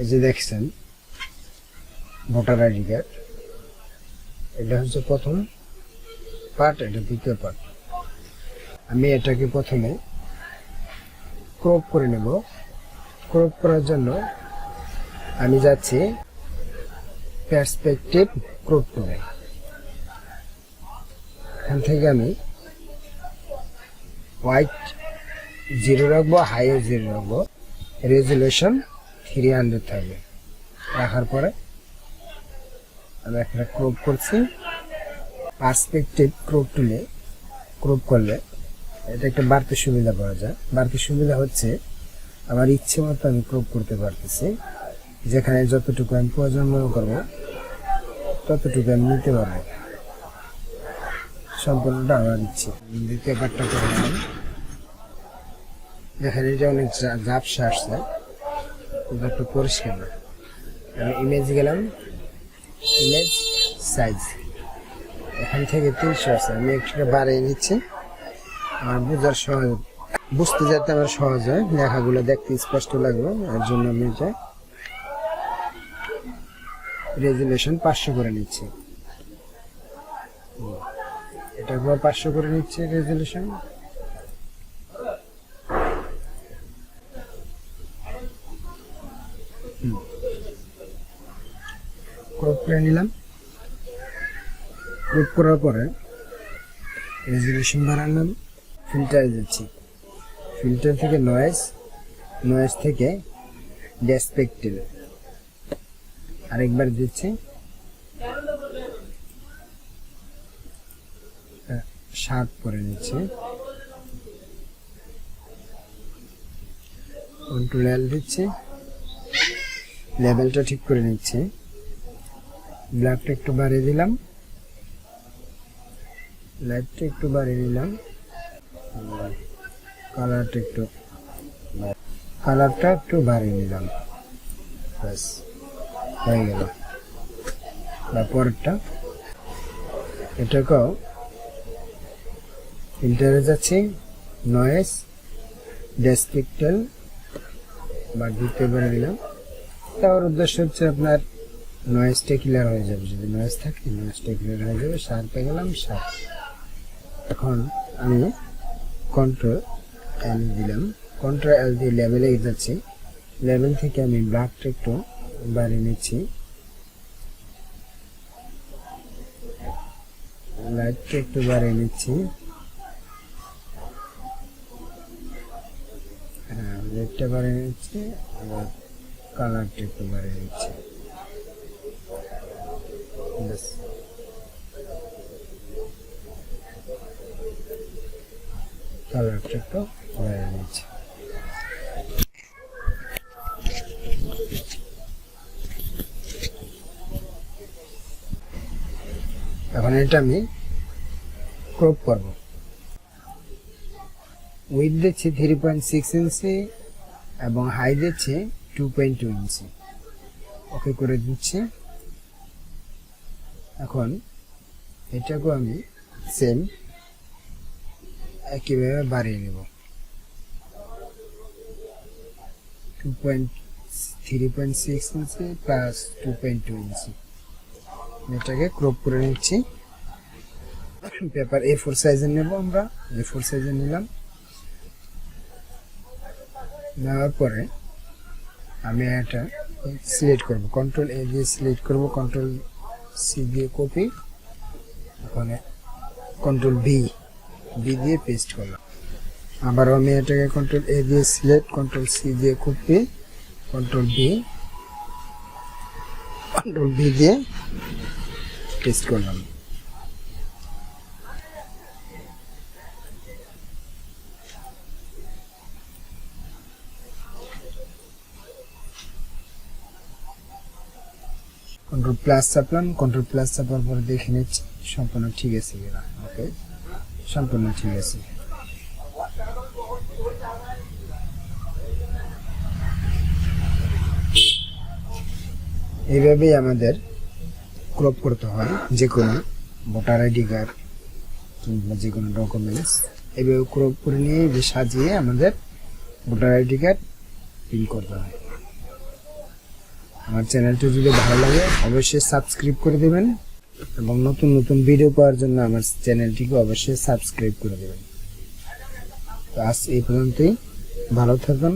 এই যে দেখছেন ভোটার আইডি কার্ড, এটা হচ্ছে প্রথম পার্ট, এটা দ্বিতীয় পার্ট। আমি এটাকে প্রথমে ক্রপ করে নেব। ক্রপ করার জন্য আমি যাচ্ছি পার্সপেক্টিভ ক্রপ টুলে। এখান থেকে আমি হোয়াইট 0 রাখবো, হাইও 0 রাখবো, রেজুলেশন 300 থাকবে। রাখার পরে আমি একটা ক্রপ করছি। পার্সপেক্টিভ ক্রপ টুলে ক্রপ করলে এটা একটা বাড়তি সুবিধা পাওয়া যায়। বাড়তি সুবিধা হচ্ছে আমার ইচ্ছে মতো আমি ক্রপ করতে পারতেছি। যেখানে যতটুকু আমি প্রয়োজন মনে করবো ততটুকু আমি নিতে পারবো, সম্পূর্ণটা আমার ইচ্ছে। দ্বিতীয় পার্টটা করে নিলাম। এখানে এটা অনেক ঝাপসা আসছে, একটু পরিষ্কার না। আমি ইমেজ গেলাম, ইমেজ সাইজ এখান থেকে 300 আছে, আমি একটা বাড়িয়ে নিচ্ছি। আমার বোঝার সহজ, বুঝতে যাতে আমার সহজ হয়, লেখাগুলো দেখতে স্পষ্ট লাগবে, এর জন্য আমি এটা রেজুলেশন 500 করে নিচ্ছি। এটা 500 করে নিচ্ছি রেজুলেশন। ক্রপ করে নিলাম। ক্রপ করার পরে রেজুলেশন বাড়ালাম, ফিল্টারে যাচ্ছি। ফিল্টার থেকে নয়েজ থেকে ডেসপেক্টিভ আরেকবার দিচ্ছি। 60 করে নিচ্ছি। কন্ট্রোল এল দিচ্ছি, লেভেলটা ঠিক করে নিচ্ছি। ব্ল্যাকটা একটু বাড়িয়ে দিলাম, লাইটটা একটু বাড়িয়ে নিলাম, কালারটা একটু বাড়িয়ে নিলাম, ব্যাস হয়ে গেল। পরেরটা এটাকেও ফিল্টারে যাচ্ছি, নয়েজ ডেসপেক্টেল বা দিতে পারে দিলাম। তার উদ্দেশ্য হচ্ছে আপনার নয়েজটা ক্লিয়ার হয়ে যাবে, যদি নয়েজ থাকে নয়েজটা ক্লিয়ার হয়ে যাবে। 7 পেয়ে গেলাম, 7। এখন আমি কন্ট্রোল এল দিলাম, কন্ট্রোল এল দিয়ে লেভেলে যাচ্ছি। লেভেল থেকে আমি ব্ল্যাকটা একটু বাড়িয়ে নিচ্ছি, লাইটটা একটু বাড়িয়ে নিচ্ছি, হ্যাঁ লাইটটা বাড়িয়ে নিচ্ছি, আবার কালারটা একটু বাড়িয়ে নিচ্ছি, ব্যাস। কালারটা একটু বাড়িয়ে নিচ্ছি। এখন এটা আমি ক্রপ করব। উইথ দিচ্ছি 3.6 ইঞ্চি এবং হাই দিচ্ছি 2.2 ইঞ্চি। ওকে করে দিচ্ছি। এখন এটাকেও আমি সেম একইভাবে বাড়িয়ে নেব। 3.6 ইঞ্চি প্লাস 2.2 ইঞ্চি এটাকে ক্রপ করে নিচ্ছি। পেপার A4 সাইজের নেব, আমরা A4 সাইজের নিলাম। নেওয়ার পরে আমি এটা সিলেক্ট করব, কন্ট্রোল A দিয়ে সিলেক্ট করব, কন্ট্রোল C দিয়ে কপি, ওখানে কন্ট্রোল B দিয়ে পেস্ট করলাম। আবার আমি এটাকে কন্ট্রোল A দিয়ে সিলেক্ট, কন্ট্রোল C দিয়ে কপি, কন্ট্রোল B দিয়ে পেস্ট করলাম। কন্ট্রোল প্লাস চাপলাম, কন্ট্রোল প্লাস চাপার পরে দেখে নিচ্ছি সম্পূর্ণ ঠিক আছে কিনা। ওকে, সম্পূর্ণ ঠিক আছে। এইভাবেই আমাদের ক্রপ করতে হয় যে কোনো ভোটার আইডি কার্ড কিংবা যে কোনো ডকুমেন্টস। এইভাবে ক্রপ করে নিয়ে সাজিয়ে আমাদের ভোটার আইডি কার্ড প্রিন্ট করতে হয়। আমার চ্যানেলটি যদি ভালো লাগে অবশ্যই সাবস্ক্রাইব করে দেবেন এবং নতুন নতুন ভিডিও পাওয়ার জন্য আমার চ্যানেলটিকে অবশ্যই সাবস্ক্রাইব করে দেবেন। তো আজ এই পর্যন্তই, ভালো থাকুন।